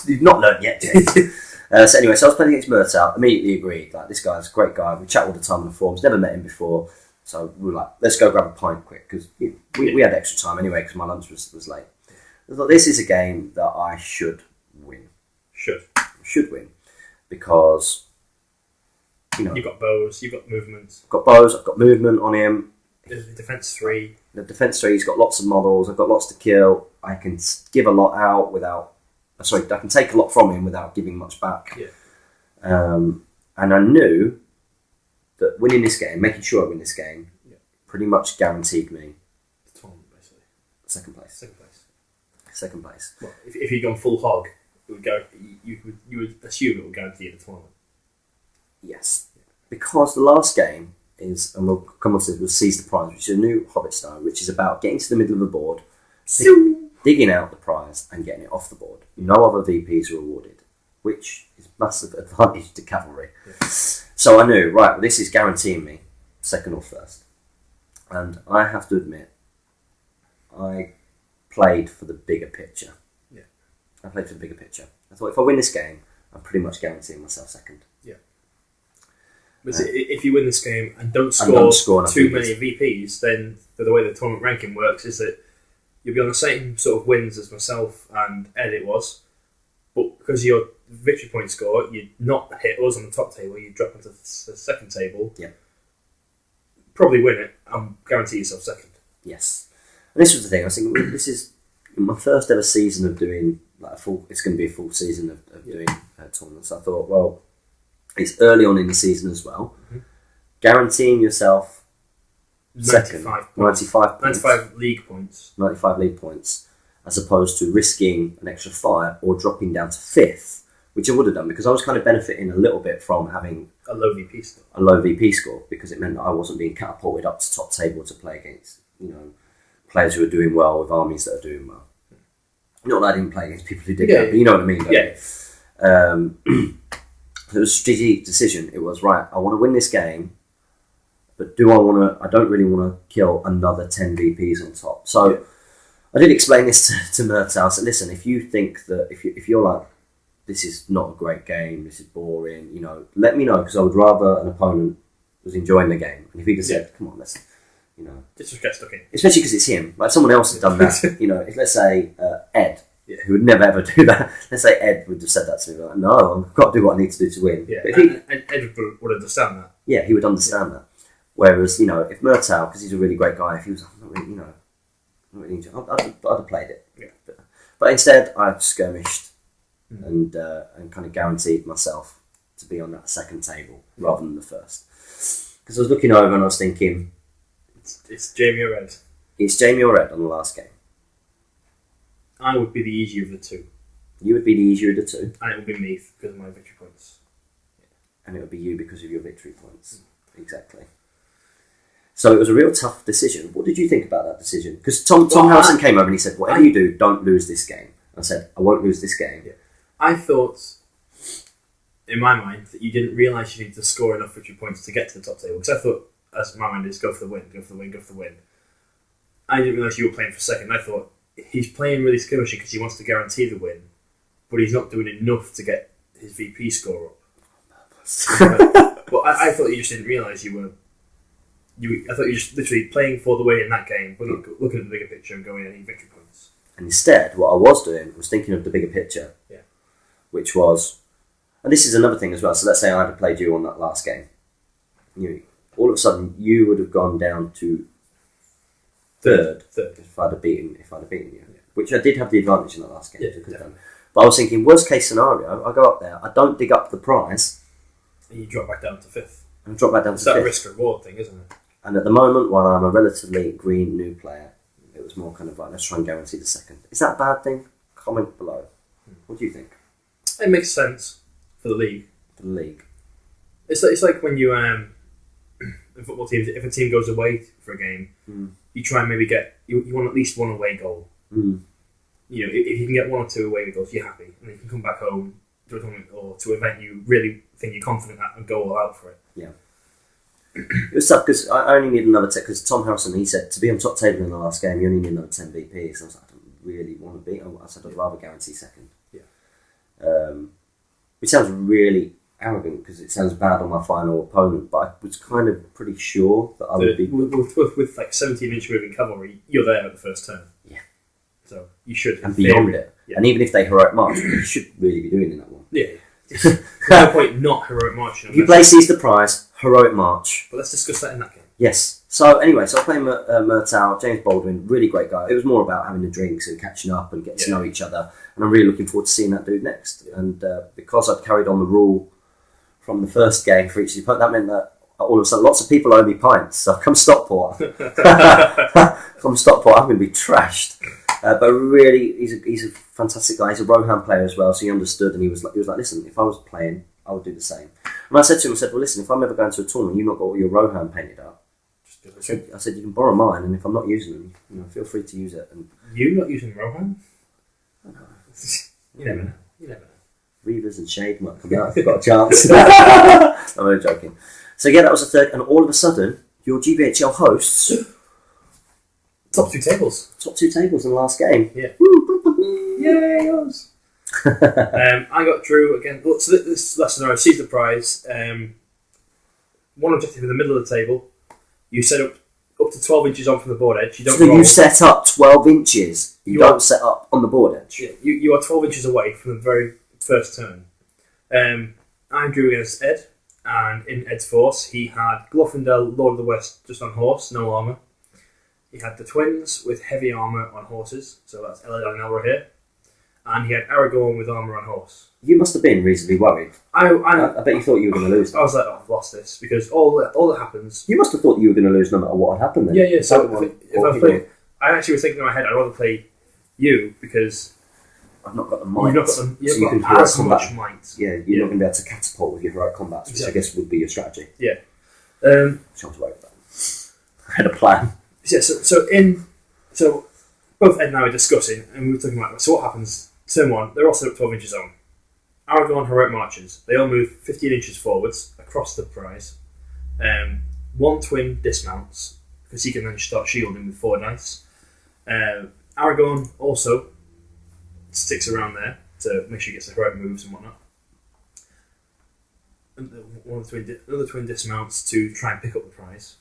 you've not learned yet, James. So anyway, so I was playing against Murtaugh. Immediately agreed. Like, this guy's a great guy. We chat all the time on the forums. Never met him before. So we were like, let's go grab a pint quick, because we had extra time anyway, because my lunch was late. I thought, this is a game that I should win. Should win. Because, You've got bows, you've got movement. I've got bows, I've got movement on him. Defense 3. The defense 3, he's got lots of models, I've got lots to kill. I can give a lot out without... I can take a lot from him without giving much back. Yeah. And I knew that winning this game, making sure I win this game, pretty much guaranteed me the tournament, basically. Second place. Well, if you'd gone full hog, it would go. You would assume it would guarantee you the tournament. Yes, because the last game is, and we'll come on to this, was Seize the Prize, which is a new Hobbit style, which is about getting to the middle of the board, digging out the prize and getting it off the board. No other VPs are awarded, which is massive advantage to cavalry. Yeah. So I knew, right, well, this is guaranteeing me second or first. And I have to admit, I played for the bigger picture. Yeah. I played for the bigger picture. I thought, if I win this game, I'm pretty much guaranteeing myself second. Yeah. But if you win this game and don't score too many VPs, then the way the tournament ranking works is that you'll be on the same sort of wins as myself and Ed it was, but because your victory point score, you'd not hit us on the top table, you'd drop into the second table. Yeah. Probably win it and guarantee yourself second. Yes. And this was the thing, I was thinking, this is my first ever season of doing, it's going to be a full season of doing tournaments. I thought, well, it's early on in the season as well. Mm-hmm. Guaranteeing yourself 95 league points. 95 league points, as opposed to risking an extra 5 or dropping down to 5th, which I would have done because I was kind of benefiting a little bit from having a low VP score because it meant that I wasn't being catapulted up to top table to play against players who are doing well with armies that are doing well. Not that I didn't play against people who did Yeah, that, but you know what I mean, don't Yeah. you? It was a strategic decision. It was, right, I want to win this game, but I don't really want to kill another 10 VPs on top. So I did explain this to Murtaugh. I said, listen, if you think that, if you're like, this is not a great game, this is boring, you know, let me know, because I would rather an opponent was enjoying the game. And if he just said, come on, let's, you know. Just get stuck in. Especially because it's him. Like, someone else had done that. You know, if, let's say Ed, who would never ever do that. Let's say Ed would have said that to me. Like, no, I've got to do what I need to do to win. Yeah, but if Ed would understand that. Yeah, he would understand that. Whereas, you know, if Murtaugh, because he's a really great guy, if he was, I'm not really, you know, not really I'd have played it. Yeah. But instead, I skirmished and kind of guaranteed myself to be on that second table rather than the first. Because I was looking over and I was thinking, it's Jamie or Ed. It's Jamie or Ed on the last game. I would be the easier of the two. You would be the easier of the two. And it would be me because of my victory points. And it would be you because of your victory points. Exactly. So it was a real tough decision. What did you think about that decision? Because Tom Harrison came over and he said, whatever you do, don't lose this game. I said, I won't lose this game. Yeah. I thought, in my mind, that you didn't realise you needed to score enough victory points to get to the top table. Because I thought, as my mind is, go for the win, go for the win, go for the win. I didn't realise you were playing for second. I thought, he's playing really skirmishy because he wants to guarantee the win, but he's not doing enough to get his VP score up. But I thought you just didn't realise you were. I thought you were just literally playing for the win in that game, but not looking at the bigger picture and going any victory points. And instead, what I was doing was thinking of the bigger picture, which was, and this is another thing as well. So let's say I had played you on that last game. All of a sudden, you would have gone down to third. If I'd have beaten you, which I did have the advantage in that last game. But I was thinking, worst case scenario, I go up there, I don't dig up the prize, and you drop back down to fifth. And drop back down to fifth. It's that risk reward thing, isn't it? And at the moment, while I'm a relatively green new player, it was more kind of like, let's try and guarantee the second. Is that a bad thing? Comment below. What do you think? It makes sense for the league. For the league. It's like when you in football teams, if a team goes away for a game, you try and maybe you want at least one away goal. You know, if you can get 1 or 2 away goals, you're happy, and you can come back home to a tournament or to an event you really think you're confident at and go all out for it. Yeah. It was tough because I only need another 10. Because Tom Harrison, he said to be on top table in the last game, you only need another 10 VPs. So I was like, I don't really want to beat. I said I'd rather guarantee second. Yeah. Which sounds really arrogant because it sounds bad on my final opponent, but I was kind of pretty sure that I would be with like 17-inch moving cavalry. You're there at the first turn. Yeah. So you should and beyond it. Yeah. And even if they heroic march, you should really be doing in that one. Yeah. There's no point not heroic marching. If you play Seize the Prize, heroic march. But let's discuss that in that game. Yes. So anyway, I was playing Murtaugh, James Baldwin, really great guy. It was more about having the drinks and catching up and getting to know each other. And I'm really looking forward to seeing that dude next. And because I'd carried on the rule from the first game for each opponent, that meant that all of a sudden lots of people owe me pints. So come Stockport, I'm going to be trashed. But really, he's a fantastic guy. He's a Rohan player as well, so he understood, and he was like, listen, if I was playing, I would do the same. And I said to him, well, listen, if I'm ever going to a tournament, you've not got all your Rohan painted up. I said, you can borrow mine, and if I'm not using them, feel free to use it. And you not using Rohan? I know. You never know. Reavers and Shade might come out if you've got a chance. I'm only joking. So yeah, that was the third, and all of a sudden, your GBHL hosts... Top 2 tables. Top 2 tables in the last game. Yeah. Yay, yours. I got Drew again. So this last scenario, Seize the Prize. One objective in the middle of the table. You set up to 12 inches on from the board edge. You don't. So you set up 12 inches. You don't set up on the board edge. Yeah, you are 12 inches away from the very first turn. I drew against Ed, and in Ed's force, he had Glorfindel, Lord of the West, just on horse, no armour. He had the twins with heavy armour on horses, so that's Eladon and Elra here. And he had Aragorn with armour on horse. You must have been reasonably worried. I bet you thought you were going to lose. I was like, I've lost this, because all that happens... You must have thought you were going to lose no matter what had happened then. Yeah, so if I was playing... I actually was thinking in my head, I'd rather play you, because... I've not got the might. You've got as much might. Yeah, you're not going to be able to catapult with your heroic combats, which I guess would be your strategy. Yeah. Which I was worried about. I had a plan. Yeah, so both Ed and I were discussing, and we were talking about, so what happens? Turn 1, they're all set up 12 inches on. Aragon heroic marches. They all move 15 inches forwards across the prize. One twin dismounts, because he can then start shielding with 4 dice. Aragon also sticks around there to make sure he gets the heroic moves and whatnot. And another twin dismounts to try and pick up the prize.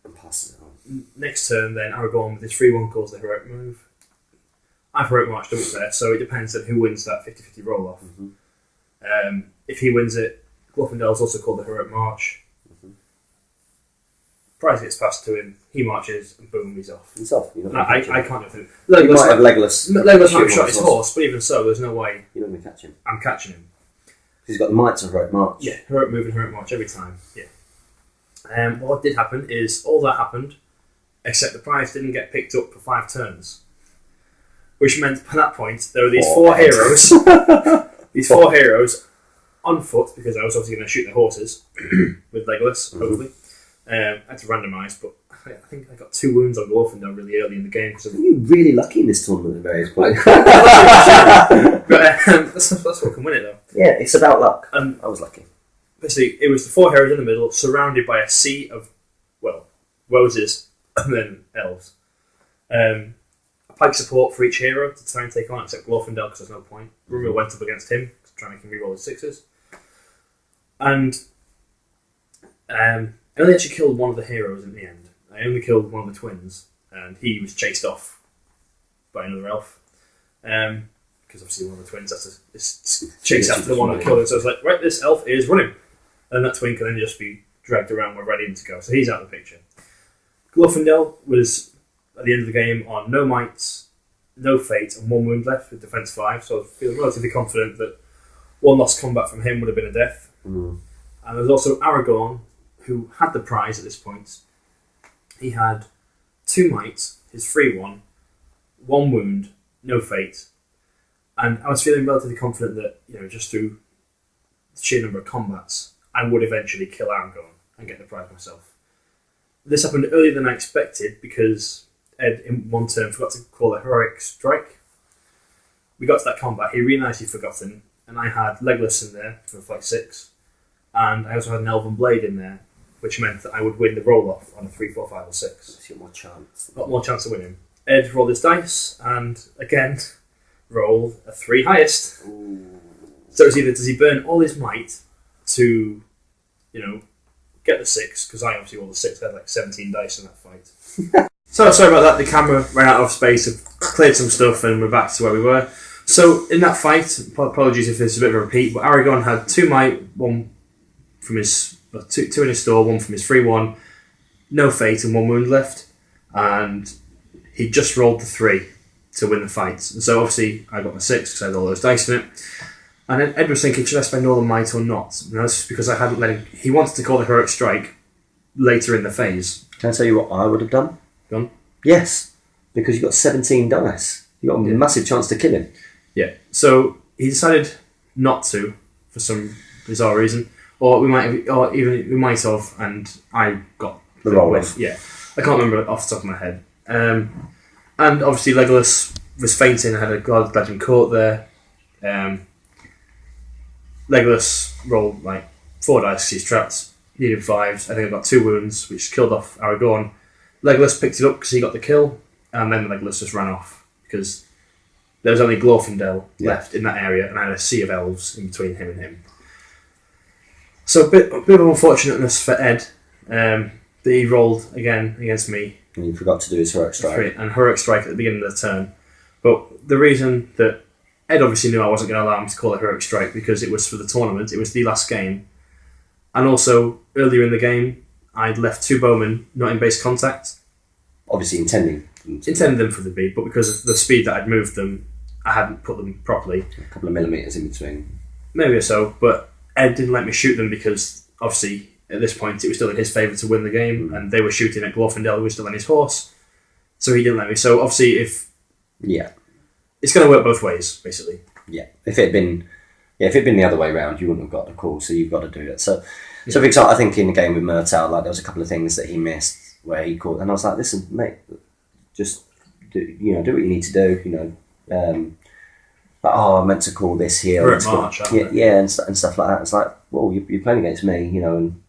And passes it on. Next turn, then Aragon with his 3-1 calls the heroic move. I've heroic marched up there, so it depends on who wins that 50-50 roll off. If he wins it, Glorfindel's also called the heroic march. Prize gets passed to him, he marches, and boom, he's off. He's off. I can't do it. You might have Legolas. Legolas might have shot his horse, but even so, there's no way You're not going to catch him. I'm catching him. He's got the mites of heroic march. Yeah, heroic move and heroic march every time. Yeah. What did happen is all that happened, except the prize didn't get picked up for 5 turns, which meant by that point there were these 4 heroes. These 4 heroes on foot, because I was obviously going to shoot their horses with Legolas, hopefully. I had to randomise, but I think I got 2 wounds on Glorfindel really early in the game. You're really lucky in this tournament at various points. But that's what can win it though. Yeah, it's about luck. I was lucky. Basically, it was the 4 heroes in the middle, surrounded by a sea of, well, roses and then elves. A pike support for each hero to try and take on, except Glorfindel, because there's no point. Rumor went up against him, to try and make him reroll his 6s. And I only actually killed one of the heroes in the end. I only killed one of the twins, and he was chased off by another elf. Because obviously one of the twins has to chase after the one that killed him. So I was like, right, this elf is running. And that twin can then just be dragged around where ready to go. So he's out of the picture. Glorfindel was, at the end of the game, on no mites, no fate, and 1 wound left with defense 5. So I was feeling relatively confident that 1 lost combat from him would have been a death. And there was also Aragorn, who had the prize at this point. He had 2 mites, his 3-1, 1 wound, no fate. And I was feeling relatively confident that, just through the sheer number of combats, I would eventually kill Aragorn and get the prize myself. This happened earlier than I expected because Ed, in one turn, forgot to call a heroic strike. We got to that combat, he realised he'd forgotten, and I had Legolas in there for flight 6, and I also had an Elven Blade in there, which meant that I would win the roll-off on a 3, 4, 5 or 6. So you got more chance. Got more chance of winning. Ed rolled his dice, and again, rolled a 3 highest. So it's either does he burn all his might to, get the 6, because I obviously rolled the 6, I had like 17 dice in that fight. So sorry about that, the camera ran out of space, I've cleared some stuff and we're back to where we were. So in that fight, apologies if this is a bit of a repeat, but Aragorn had 2 might, 1 from his, 2 in his store, 1 from his 3-1, no fate and 1 wound left, and he just rolled the 3 to win the fight. And so obviously I got my 6 because I had all those dice in it. And then Ed was thinking, should I spend all the might or not? And that's just because I hadn't let him. He wanted to call the heroic strike later in the phase. Can I tell you what I would have done? Gone? Yes, because you got 17 dice. You got a massive chance to kill him. Yeah. So he decided not to for some bizarre reason, or we might have, and I got the roll off. Yeah, I can't remember off the top of my head. And obviously Legolas was fainting. I had a God Legend Court there. Legolas rolled like 4 dice, he's trapped, needed 5s. I think I got 2 wounds, which killed off Aragorn. Legolas picked it up because he got the kill, and then Legolas just ran off because there was only Glorfindel left in that area, and I had a sea of elves in between him and him. So a bit of unfortunateness for Ed that he rolled again against me. And he forgot to do his heroic strike. And heroic strike at the beginning of the turn. But the reason that Ed obviously knew I wasn't going to allow him to call a heroic strike because it was for the tournament, it was the last game. And also, earlier in the game, I'd left 2 bowmen not in base contact. Obviously intending them for the bead, but because of the speed that I'd moved them, I hadn't put them properly. A couple of millimetres in between. Maybe so, but Ed didn't let me shoot them because, obviously, at this point, it was still in his favour to win the game, and they were shooting at Glorfindel, who was still on his horse. So he didn't let me. So, obviously, it's going to work both ways, basically. Yeah. If it had been the other way around, you wouldn't have got the call, so you've got to do it. So for example, I think in the game with Murtaugh, like there was a couple of things that he missed where he called, and I was like, listen, mate, just do what you need to do. Like, I meant to call this here. We're at March, and stuff like that. It's like, well, you're playing against me, and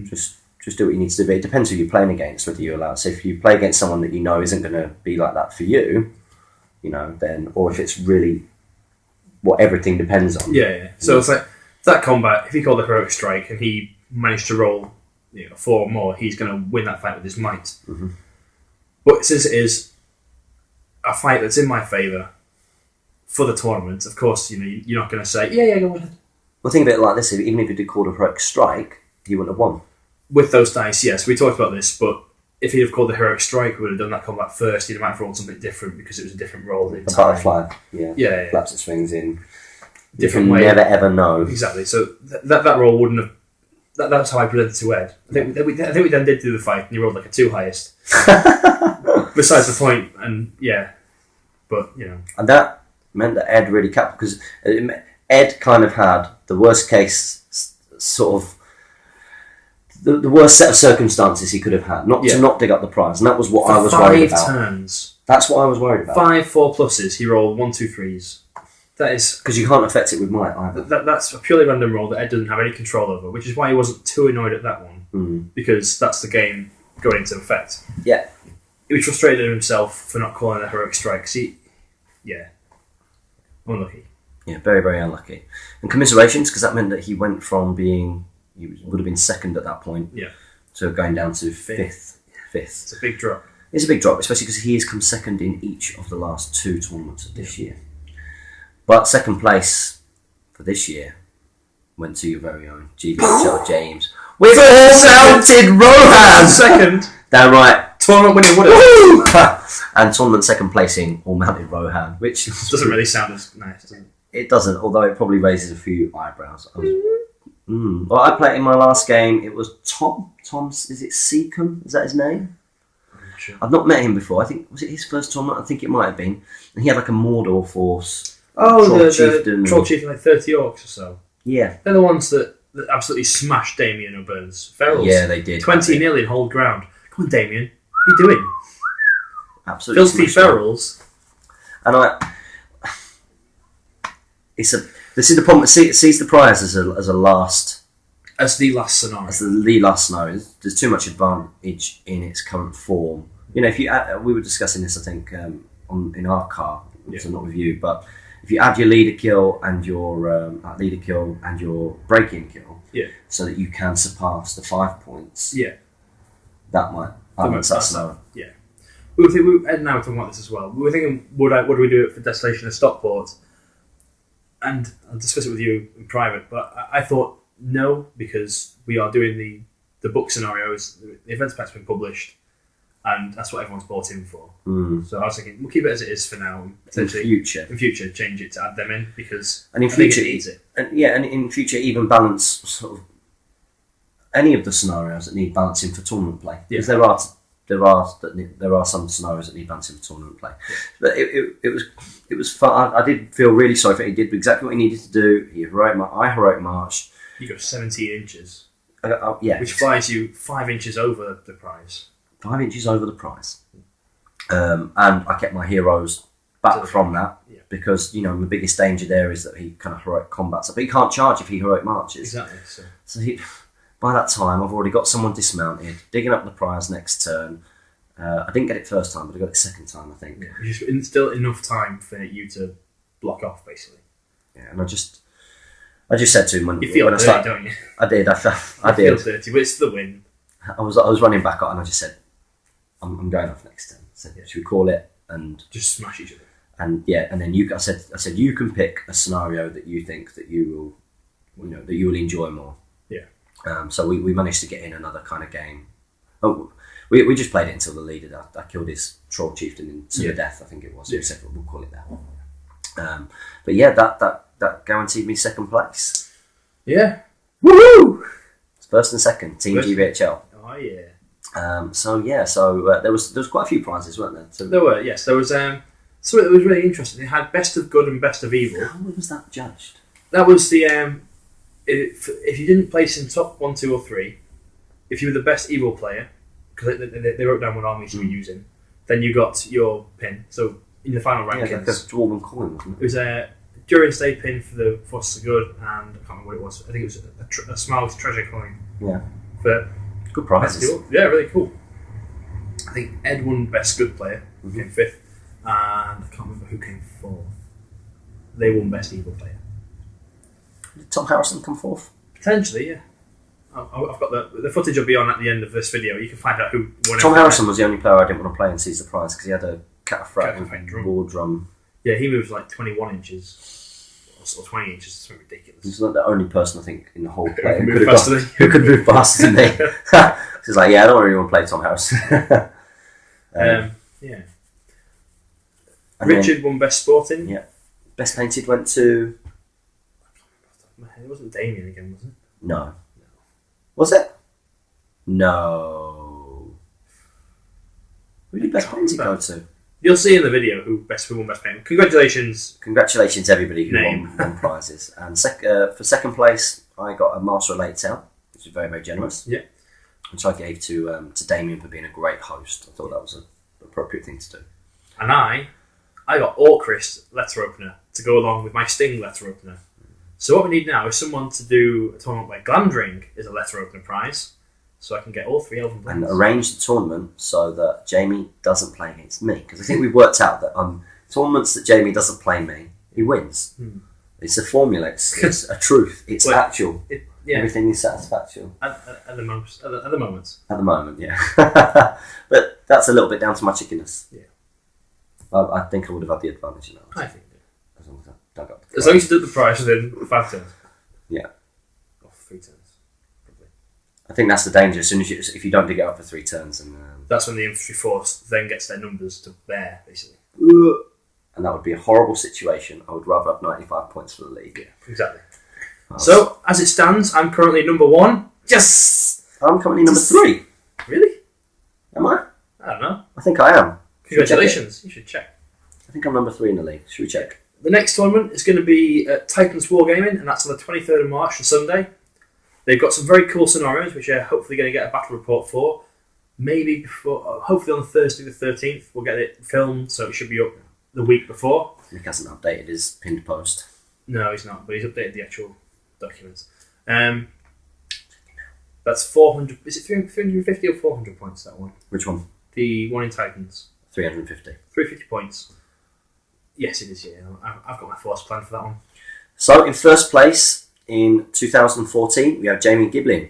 just do what you need to do. But it depends who you're playing against, whether you allow it. So if you play against someone that you know isn't going to be like that for you, then, or if it's really what everything depends on. Yeah. So it's like that combat. If he called a heroic strike and he managed to roll 4 or more, he's going to win that fight with his might. Mm-hmm. But since it is a fight that's in my favour for the tournament, of course, you're not going to say, yeah, go ahead. Well, think of it like this: even if he did call a heroic strike, he wouldn't have won. With those dice, yes, we talked about this, but if he'd have called the heroic strike, we would have done that combat first. He might have rolled something different because it was a different roll. A butterfly, yeah, flaps and swings in. Different you way. Never ever know. Exactly. So that roll wouldn't have. That's how I presented to Ed. I think we then did do the fight, and he rolled like a 2 highest. Besides the point, and but And that meant that Ed really capped, because Ed kind of had the worst case sort of. The worst set of circumstances he could have had, to not dig up the prize, and that was what I was worried about. 5 turns. That's what I was worried about. 5 4 pluses. He rolled 1 2 3s. That is because you can't affect it with might either. That's a purely random roll that Ed doesn't have any control over, which is why he wasn't too annoyed at that one, because that's the game going into effect. Yeah, he was frustrated at himself for not calling a heroic strike. Unlucky. Yeah, very very unlucky. And commiserations, because that meant that he went from being. He would have been second at that point. Yeah. So going down to fifth. It's a big drop. It's a big drop, especially because he has come second in each of the last 2 tournaments of this year. But second place for this year went to your very own GBHL James. With Salted Rohan! Second. Damn right. Tournament winning would And tournament second placing, All Mounted Rohan, which doesn't really sound as nice, does it? It doesn't, although it probably raises a few eyebrows. Well, I played in my last game. It was Tom. Is it Seacombe? Is that his name? Sure. I've not met him before. I think was it his first tournament. I think it might have been. And he had like a Mordor force. The Troll Chieftain, like 30 orcs or so. Yeah, they're the ones that absolutely smashed Damien O'Byrne's ferals. Yeah, they did. 20-0 in hold ground. Come on, Damien. What are you doing? Absolutely. Filthy ferals. And this is the problem. Sees the prize as the last scenario. As the last scenario. There's too much advantage in its current form. If you we were discussing this, I think, in our car, so not with you, but if you add your leader kill and your break-in kill, so that you can surpass the 5 points, that might balance that scenario. Yeah. Ed and I were talking about this as well. We were thinking, would we do it for Desolation of Stockport? And I'll discuss it with you in private, but I thought no, because we are doing the book scenarios. The events pack's been published, and that's what everyone's bought in for. So I was thinking, we'll keep it as it is for now. And potentially in future, change it to add them in, because in future it needs it. And in future, even balance sort of any of the scenarios that need balancing for tournament play, because there are some scenarios that need balancing for tournament play. But it was fun. I did feel really sorry for him. He did exactly what he needed to do. I heroic marched. You go 17 inches. Which flies you 5 inches over the prize. 5 inches over the prize. And I kept my heroes back from that, because the biggest danger there is that he kind of heroic combats, but he can't charge if he heroic marches. Exactly. So by that time, I've already got someone dismounted, digging up the prize next turn. I didn't get it first time, but I got it second time, I think. Yeah, still enough time for you to block off, basically. Yeah, and I just said to him when you feel dirty, don't you? I did. I feel dirty, but it's the win. I was running back up, and I just said, "I'm going off next turn." I said, "Should we call it?" And just smash each other. And and then I said you can pick a scenario that you think that you will, that you will enjoy more. Yeah. So we managed to get in another kind of game. Oh, we just played it until the leader. I killed his troll chieftain to the death. I think it was. Yeah. We'll call it that. But yeah, that guaranteed me second place. Yeah. Woohoo! First and second, Team GBHL. Oh yeah. So there was quite a few prizes, weren't there? So, there were, yes. There was something that was really interesting. It had best of good and best of evil. How was that judged? That was the if you didn't place in top 1, 2, or 3, if you were the best evil player, because they wrote down what armies you were using, Then you got your pin. So in the final rankings, like a dwarven coin, wasn't it was a during stay pin for the Forces of Good, and I can't remember what it was. I think it was a small treasure coin. Yeah. For good prizes. Cool. Yeah, really cool. I think Ed won Best Good Player, came 5th, and I can't remember who came 4th. They won Best Evil Player. Did Tom Harrison come 4th? Potentially, yeah. I've got the footage will be on at the end of this video. You can find out who won. Tom Harrison was the only player I didn't want to play and seize the prize because he had a cataphractic war drum. Yeah, he moves like 21 inches or 20 inches. It's something ridiculous. He's not the only person I think in the whole play who could move faster than me. He's like, yeah, I don't really want to play Tom Harrison. Yeah. Richard won Best Sporting. Yeah. Best Painted went to... It wasn't Damien again, was it? No. Was it? No. Who did Best Painted go to? You'll see in the video who won Best Painted. Congratulations. Congratulations everybody who won prizes. And for second place, I got a Master of Late Tale, which is very, very generous. Yeah. Which I gave to Damien for being a great host. I thought that was an appropriate thing to do. And I got Orcrist letter opener to go along with my Sting letter opener. So what we need now is someone to do a tournament where Glamdring is a letter opener prize, so I can get all 3 Elven Blades. And arrange the tournament so that Jamie doesn't play against me. Because I think we've worked out that tournaments that Jamie doesn't play me, he wins. It's a formula, it's a truth, it's actual. Everything is satisfactual. At the moment. At the moment, yeah. But that's a little bit down to my chickiness. Yeah. I think I would have had the advantage in that. I think you do. As long as I dug up. As long as you did the prize within 5 turns. Yeah. Or 3 turns, probably. I think that's the danger. As soon as if you don't dig it up for 3 turns, and that's when the infantry force then gets their numbers to bear, basically. And that would be a horrible situation. I would rather have 95 points for the league. Yeah, exactly. So, as it stands, I'm currently number 1. Yes! I'm currently number 3. Really? Am I? I don't know. I think I am. Congratulations. You should check. I think I'm number 3 in the league. Should we check? The next tournament is going to be at Titans Wargaming, and that's on the 23rd of March on Sunday. They've got some very cool scenarios, which are hopefully going to get a battle report for. Maybe before, hopefully on Thursday the 13th, we'll get it filmed, so it should be up the week before. Nick hasn't updated his pinned post. No, he's not, but he's updated the actual documents. That's 400. Is it 350 or 400 points, that one? Which one? The one in Titans. 350. 350 points. Yes, it is, yeah. I've got my force plan for that one. So, in first place in 2014, we have Jamie Giblin.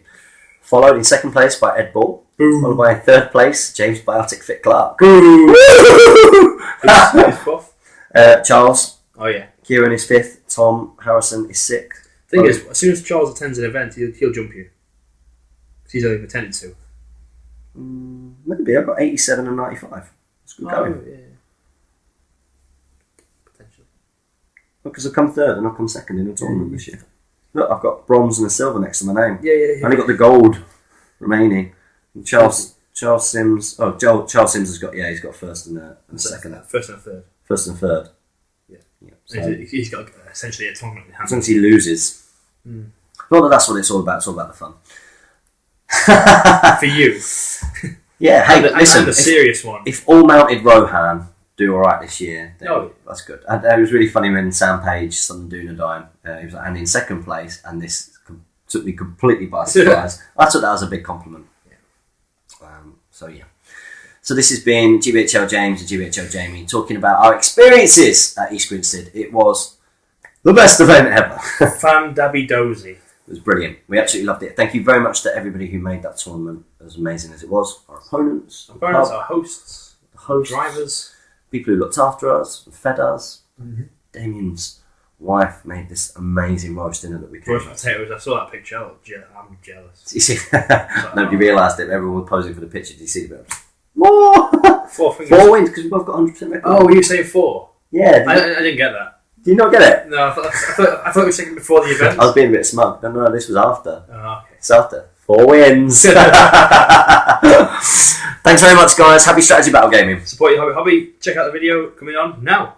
Followed in second place by Ed Ball. Boom. Followed by third place, James Biotic Fit Clark. Who's fourth? Charles. Oh, yeah. Kieran is 5th. Tom Harrison is 6th. Thing is, as soon as Charles attends an event, he'll jump you. Because he's only pretended to. Maybe. I've got 87 and 95. It's good going. Yeah. Potentially. Because I've come 3rd and I've come 2nd in a tournament this year. Look, I've got bronze and a silver next to my name. Yeah. I've only got the gold remaining. And Charles Sims. Oh, Charles Sims has got. Yeah, he's got 1st and 2nd. 1st and 3rd. 1st and 3rd. Yeah. So He's got essentially a tournament in hand. as long as he loses. Not that that's what it's all about. It's all about the fun. For you. Yeah. Hey, listen. I'm the serious one. If all mounted Rohan do all right this year, then that's good. And it was really funny when Sam Page, son Dunedain, he was like, and in second place, and this took me completely by surprise. I took that as a big compliment. So this has been GBHL James and GBHL Jamie talking about our experiences at East Grinstead. It was the best event ever. Fan Dabby Dozy. It was brilliant. We absolutely loved it. Thank you very much to everybody who made that tournament as amazing as it was. Our opponents, our hosts, drivers, people who looked after us, fed us. Damien's wife made this amazing roast dinner that we could. Roast potatoes. I saw that picture. I'm jealous. You see, nobody realised it. Everyone was posing for the picture. Did you see the bit? More! 4 fingers. 4 wins because we've both got 100% record. Oh, were you saying 4? Yeah. I didn't get that. Did you not get it? No, I thought you were saying before the event. I was being a bit smug. No, this was after. Oh, okay. It's after. 4 wins. Thanks very much, guys. Happy Strategy Battle Gaming. Support your hobby. Check out the video coming on now.